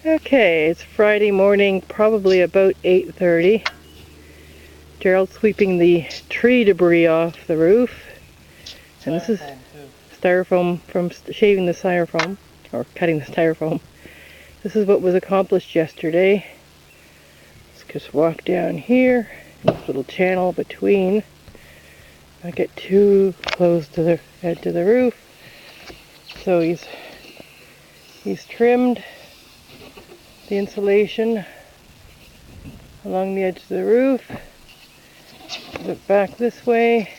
Okay, it's Friday morning, probably about 8:30. Gerald's sweeping the tree debris off the roof. And this is styrofoam from shaving the styrofoam, or cutting the styrofoam. This is what was accomplished yesterday. Let's just walk down here, this little channel between. I get too close to the edge of the roof. So he's trimmed the insulation along the edge of the roof. Look back this way.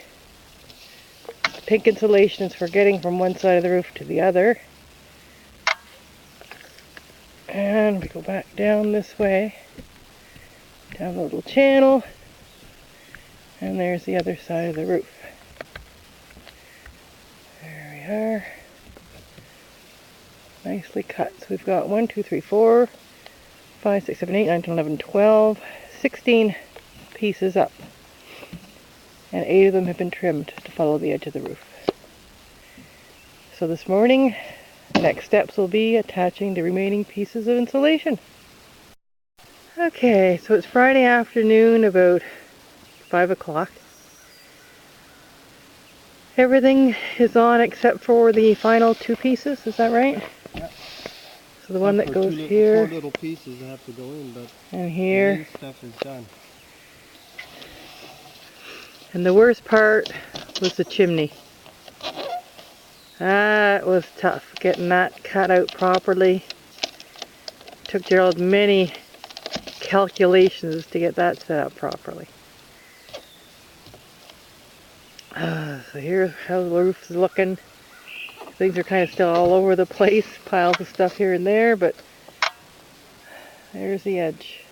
The pink insulation is for getting from one side of the roof to the other. And we go back down this way, down the little channel, and there's the other side of the roof. There we are. Nicely cut. So we've got 1, 2, 3, 4, 5, 6, 7, 8, 9, 10, 11, 12, 16 pieces up. And 8 of them have been trimmed to follow the edge of the roof. So this morning, next steps will be attaching the remaining pieces of insulation. Okay, so it's Friday afternoon, about 5 o'clock. Everything is on except for the final 2 pieces, is that right? Yep. So the one that goes here, 4 little pieces that have to go in, but and here, this stuff is done. And the worst part was the chimney. That was tough, getting that cut out properly. Took Gerald many calculations to get that set up properly. So here's how the roof is looking. Things are kind of still all over the place, piles of stuff here and there, but there's the edge.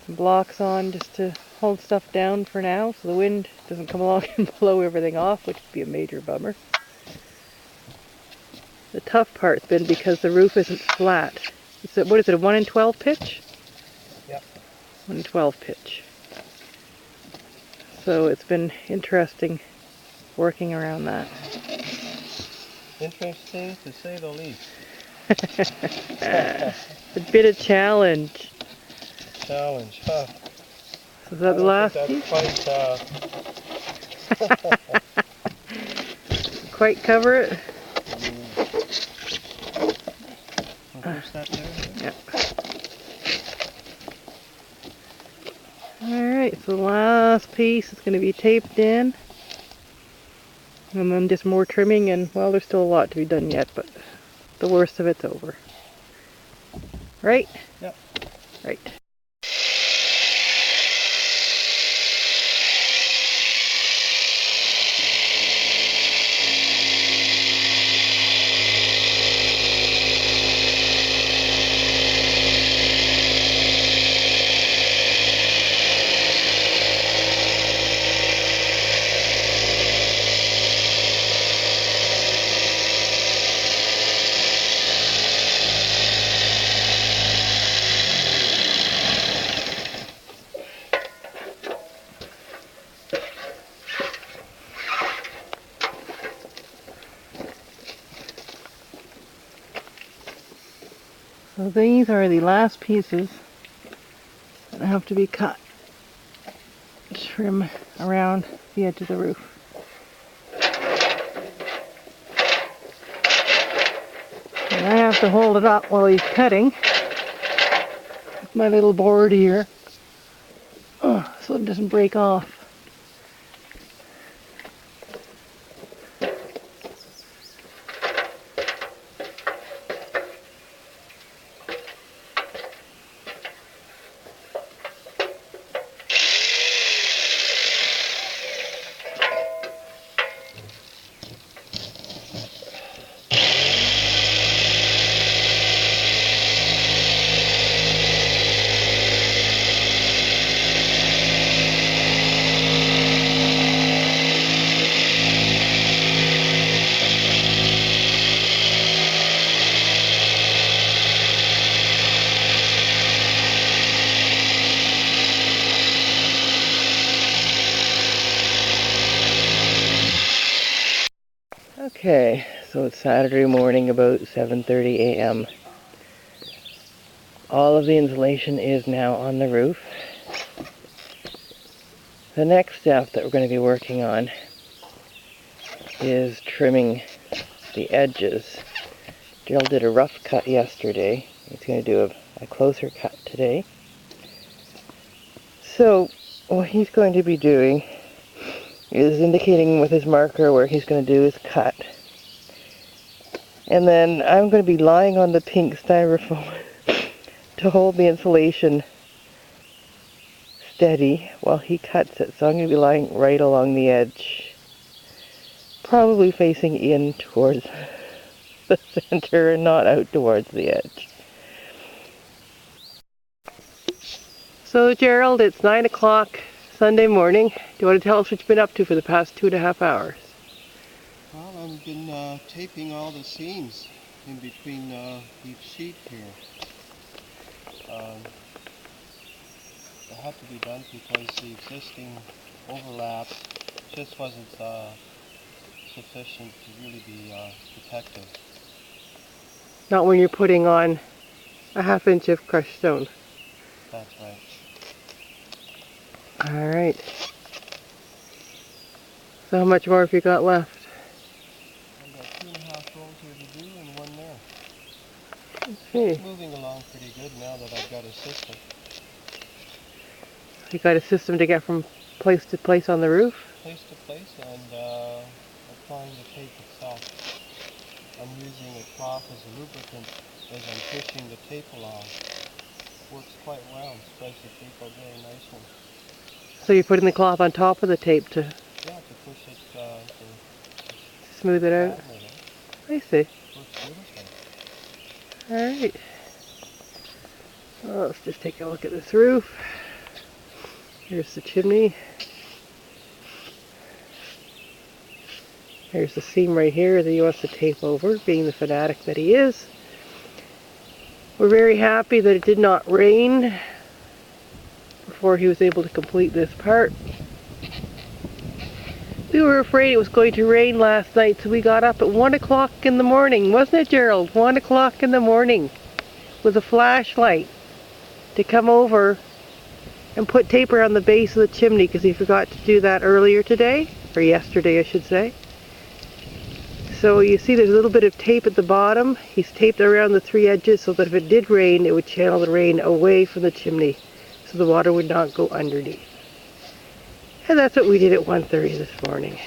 Some blocks on just to hold stuff down for now so the wind doesn't come along and blow everything off, which would be a major bummer. The tough part's been because the roof isn't flat. It's a, what is it, a 1 in 12 pitch? Yep. 1 in 12 pitch. So it's been interesting working around that. Interesting to say the least. A bit of challenge. Challenge, huh? So is that the last piece? Quite cover it? First step there? Yeah. Alright, so the last piece is going to be taped in. And then just more trimming, and well, there's still a lot to be done yet, but the worst of it's over. Right? Yep. Right. So these are the last pieces that have to be cut to trim around the edge of the roof. And I have to hold it up while he's cutting with my little board here, so it doesn't break off. Okay, so it's Saturday morning about 7:30 a.m. All of the insulation is now on the roof. The next step that we're going to be working on is trimming the edges. Gerald did a rough cut yesterday. He's going to do a closer cut today. So what he's going to be doing is indicating with his marker where he's going to do his cut. And then I'm going to be lying on the pink styrofoam to hold the insulation steady while he cuts it. So I'm going to be lying right along the edge, probably facing in towards the center and not out towards the edge. So Gerald, it's 9 o'clock Sunday morning. Do you want to tell us what you've been up to for the past 2.5 hours? Well, I've been taping all the seams in between each sheet here. It had to be done because the existing overlap just wasn't sufficient to really be protective. Not when you're putting on a 1/2 inch of crushed stone. That's right. Alright. So how much more have you got left? I've got 2.5 rolls here to do and one there. Okay. It's moving along pretty good now that I've got a system. You got a system to get from place to place on the roof? Place to place and applying the tape itself. I'm using a cloth as a lubricant as I'm pushing the tape along. Works quite well, spreads the tape out very nicely. So you're putting the cloth on top of the tape to Yeah, to push it to smooth it out? flatten it. I see. Works beautifully. Alright. Well, let's just take a look at this roof. Here's the chimney. There's the seam right here that he wants to tape over, being the fanatic that he is. We're very happy that it did not rain before he was able to complete this part. We were afraid it was going to rain last night, so we got up at 1 o'clock in the morning, wasn't it, Gerald? 1 o'clock in the morning with a flashlight to come over and put tape around the base of the chimney because he forgot to do that earlier today, or yesterday I should say. So you see there's a little bit of tape at the bottom. He's taped around the 3 edges so that if it did rain, it would channel the rain away from the chimney so the water would not go underneath. And that's what we did at 1:30 this morning.